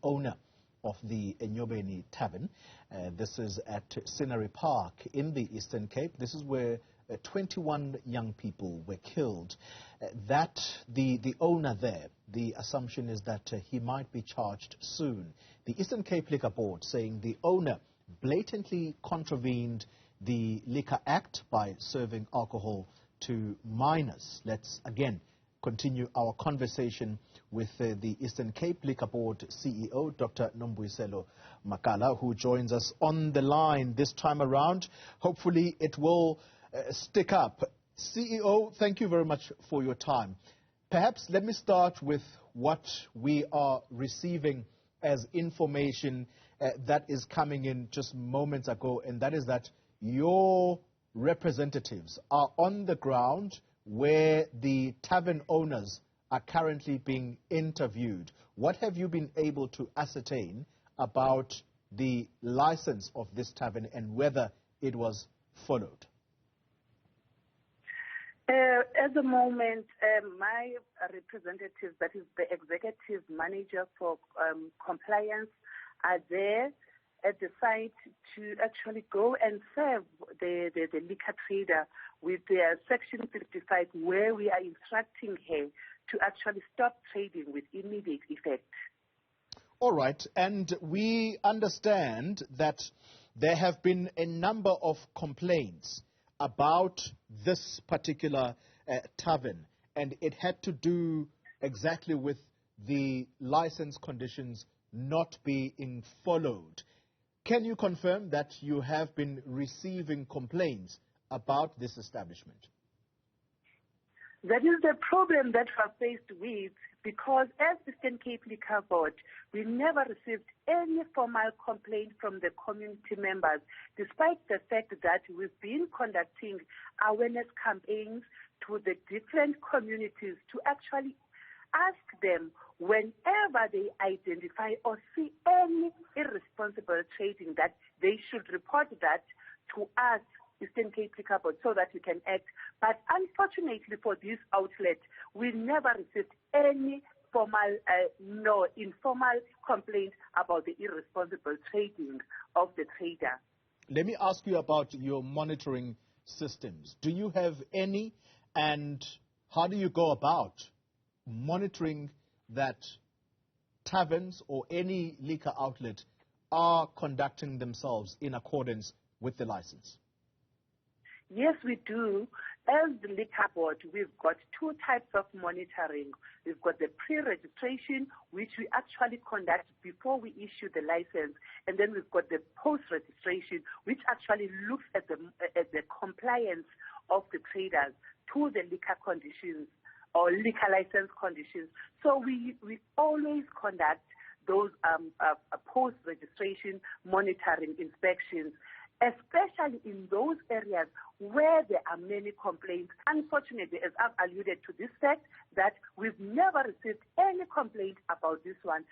owner of the Enyobeni tavern. This is at Scenery Park in the Eastern Cape. This is where 21 young people were killed. The owner there, the assumption is that he might be charged soon. The Eastern Cape Liquor Board saying the owner blatantly contravened the Liquor Act by serving alcohol to minors. Let's again continue our conversation with the Eastern Cape Liquor Board CEO, Dr. Nombuyiselo Makala, who joins us on the line this time around. Hopefully it will stick up. CEO, thank you very much for your time. Perhaps let me start with what we are receiving as information that is coming in just moments ago, and that is that your representatives are on the ground where the tavern owners are currently being interviewed. What have you been able to ascertain about the license of this tavern and whether it was followed? At the moment, my representative, that is the executive manager for compliance, are there at the site to actually go and serve the liquor trader with their Section 55, where we are instructing her to actually stop trading with immediate effect. All right, and we understand that there have been a number of complaints about this particular tavern, and it had to do exactly with the license conditions not being followed. Can you confirm that you have been receiving complaints about this establishment? That is the problem that we're faced with, because as Eastern Cape Liquor Board, we never received any formal complaint from the community members, despite the fact that we've been conducting awareness campaigns to the different communities to actually ask them whenever they identify or see any irresponsible trading that they should report that to us, Eastern Cape Liquor Board, so that we can act. But unfortunately for this outlet, we never received any formal, informal complaint about the irresponsible trading of the trader. Let me ask you about your monitoring systems. Do you have any, and how do you go about monitoring that taverns or any liquor outlet are conducting themselves in accordance with the license? Yes, we do. As the Liquor Board, we've got two types of monitoring. We've got the pre-registration, which we actually conduct before we issue the license, and then we've got the post-registration, which actually looks at the compliance of the traders to the liquor conditions or liquor license conditions. So we always conduct those post-registration monitoring inspections, especially in those areas where there are many complaints. Unfortunately, as I've alluded to this fact, that we've never received any complaint about this one.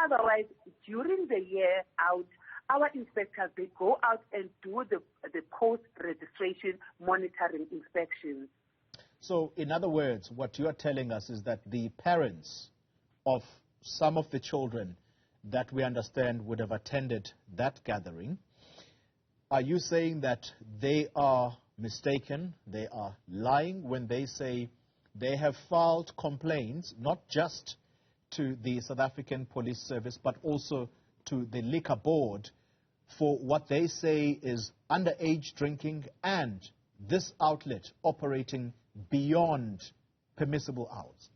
Otherwise, during the year out, our inspectors, they go out and do the post-registration monitoring inspections. So, in other words, what you are telling us is that the parents of some of the children that we understand would have attended that gathering, are you saying that they are mistaken, they are lying when they say they have filed complaints not just to the South African Police Service but also to the Liquor Board for what they say is underage drinking and this outlet operating beyond permissible hours?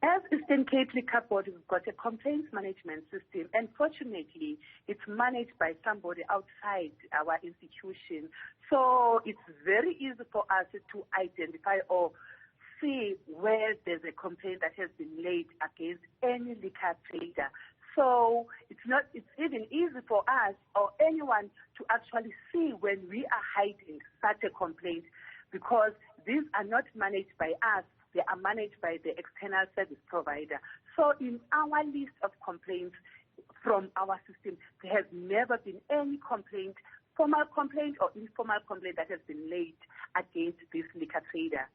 As Eastern Cape Liquor Board, we've got a complaints management system, and fortunately, it's managed by somebody outside our institution. So it's very easy for us to identify or see where there's a complaint that has been laid against any liquor trader. So it's even easy for us or anyone to actually see when we are hiding such a complaint, because these are not managed by us. They are managed by the external service provider. So in our list of complaints from our system, there has never been any complaint, formal complaint or informal complaint that has been laid against this liquor trader.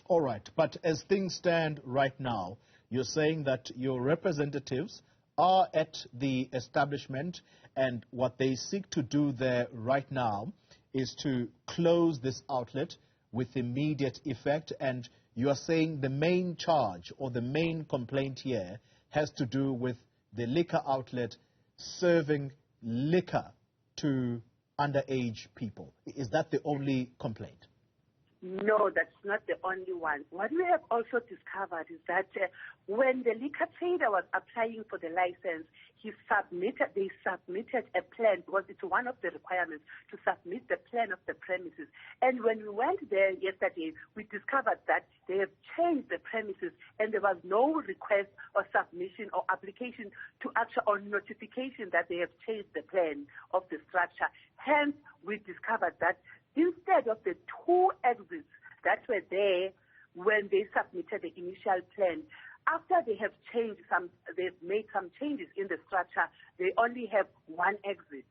All right, but as things stand right now, you're saying that your representatives are at the establishment, and what they seek to do there right now is to close this outlet with immediate effect. And you are saying the main charge or the main complaint here has to do with the liquor outlet serving liquor to underage people. Is that the only complaint? No, that's not the only one. What we have also discovered is that when the liquor trader was applying for the license, they submitted a plan, because it's one of the requirements to submit the plan of the premises. And when we went there yesterday, we discovered that they have changed the premises, and there was no request or submission or application to actual or notification that they have changed the plan of the structure. Hence, we discovered that instead of the 2 exits that were there when they submitted the initial plan, after they have they've made some changes in the structure, they only have 1 exit.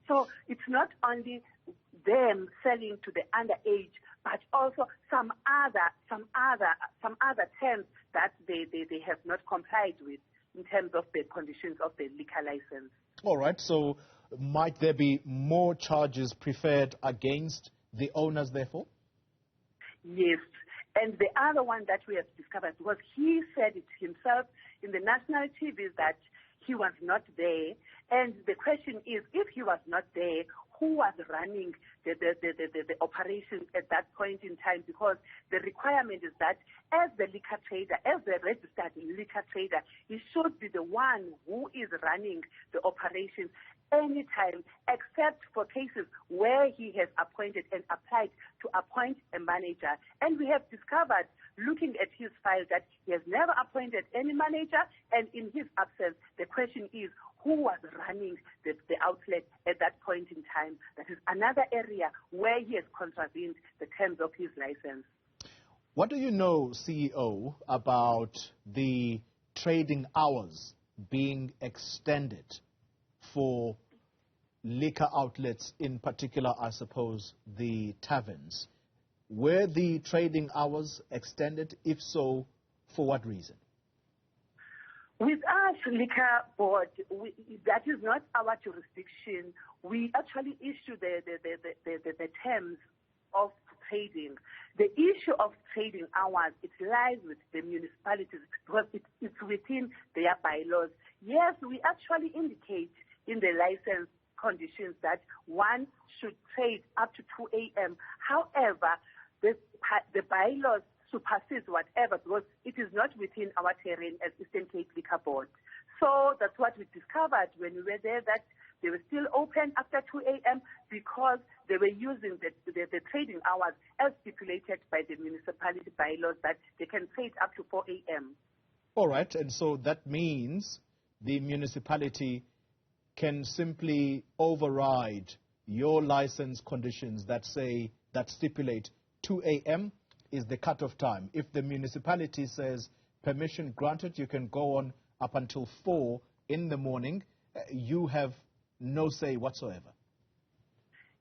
So it's not only them selling to the underage, but also some other terms that they have not complied with in terms of the conditions of the liquor license. All right, so might there be more charges preferred against the owners, therefore? Yes. And the other one that we have discovered was he said it himself in the national TV that he was not there. And the question is, if he was not there, who was running the operation at that point in time? Because the requirement is that as the liquor trader, as the registered liquor trader, he should be the one who is running the operation anytime, except for cases where he has appointed and applied to appoint a manager. And we have discovered, looking at his file, that he has never appointed any manager, and in his absence, the question is, who was running the outlet at that point in time? That is another area where he has contravened the terms of his license. What do you know, CEO, about the trading hours being extended for liquor outlets, in particular, I suppose, the taverns? Were the trading hours extended? If so, for what reason? With us, Liquor Board, that is not our jurisdiction. We actually issue the terms of trading. The issue of trading hours, it lies with the municipalities because it's within their bylaws. Yes, we actually indicate in the license conditions that one should trade up to 2 a.m. However, the bylaws supersedes whatever, because it is not within our terrain as Eastern Cape Liquor Board. So that's what we discovered when we were there, that they were still open after 2 a.m. because they were using the trading hours as stipulated by the municipality bylaws, that they can trade up to 4 a.m. All right, and so that means the municipality can simply override your license conditions that stipulate 2 a.m. is the cutoff time. If the municipality says permission granted, you can go on up until 4 in the morning, you have no say whatsoever.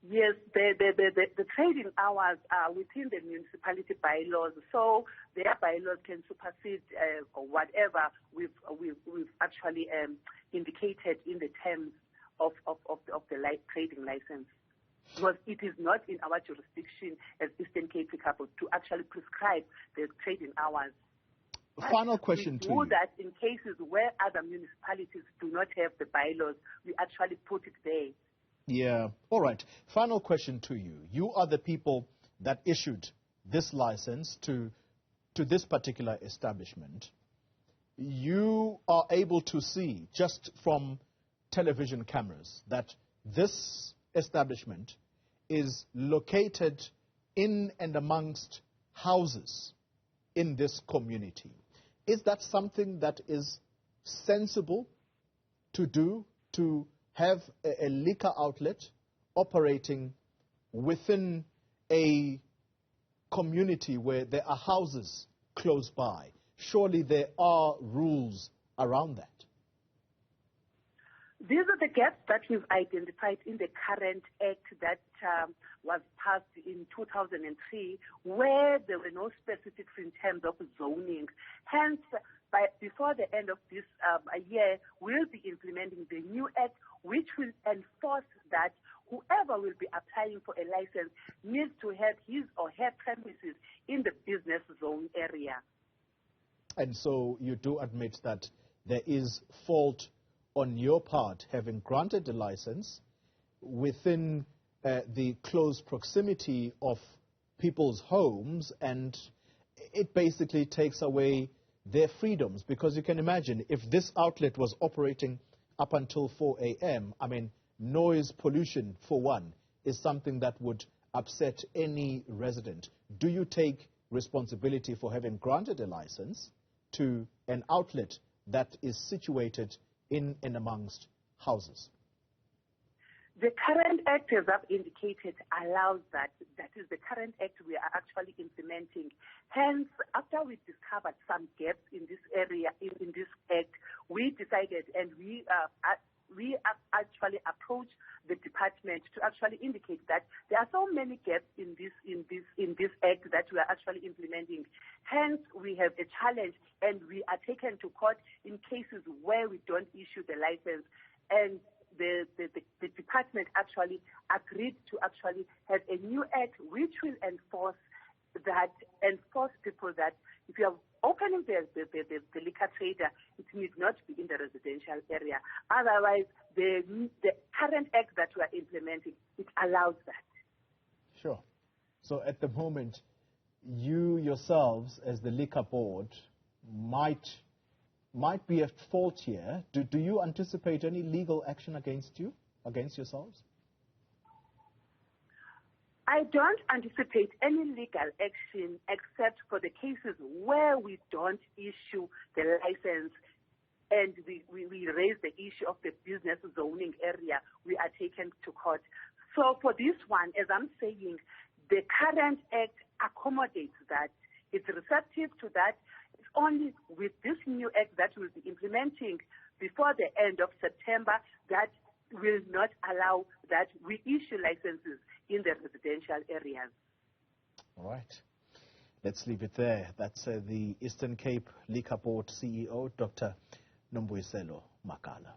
Yes, the trading hours are within the municipality bylaws, so their bylaws can supersede whatever we've actually indicated in the terms of the trading license. Because it is not in our jurisdiction as Eastern Cape Liquor Board to actually prescribe the trading hours. Final question to you. We do that in cases where other municipalities do not have the bylaws. We actually put it there. Yeah. All right. Final question to you. You are the people that issued this license to this particular establishment. You are able to see just from television cameras that this establishment is located in and amongst houses in this community. Is that something that is sensible to do, to have a liquor outlet operating within a community where there are houses close by? Surely there are rules around that. These are the gaps that we've identified in the current act that was passed in 2003, where there were no specifics in terms of zoning. Hence, before the end of this year, we'll be implementing the new act, which will enforce that whoever will be applying for a license needs to have his or her premises in the business zone area. And so you do admit that there is fault on your part, having granted the license within the close proximity of people's homes, and it basically takes away their freedoms. Because you can imagine, if this outlet was operating up until 4 a.m., I mean, noise pollution, for one, is something that would upset any resident. Do you take responsibility for having granted a license to an outlet that is situated in and amongst houses? The current act, as I've indicated, allows that. That is the current act we are actually implementing. Hence, after we discovered some gaps in this area, in this act, we decided, and we actually approached the department to actually indicate that there are so many gaps in this act that we are actually implementing. Hence, we have a challenge, and we are taken to court in cases where we don't issue the license. And the department actually agreed to actually have a new act which will enforce people that if you are opening the liquor trader, it needs not be in the residential area. Otherwise, the current act that we are implementing, it allows that. Sure. So at the moment, you yourselves as the liquor board might be at fault here. Do you anticipate any legal action against yourselves? I don't anticipate any legal action except for the cases where we don't issue the license and we raise the issue of the business zoning area. We are taken to court. So for this one, as I'm saying, the current act accommodates that. It's receptive to that. It's only with this new act that we'll be implementing before the end of September that will not allow that we issue licenses in the residential areas. All right. Let's leave it there. That's the Eastern Cape Liquor Board CEO, Dr. Nombuyiselo Makala.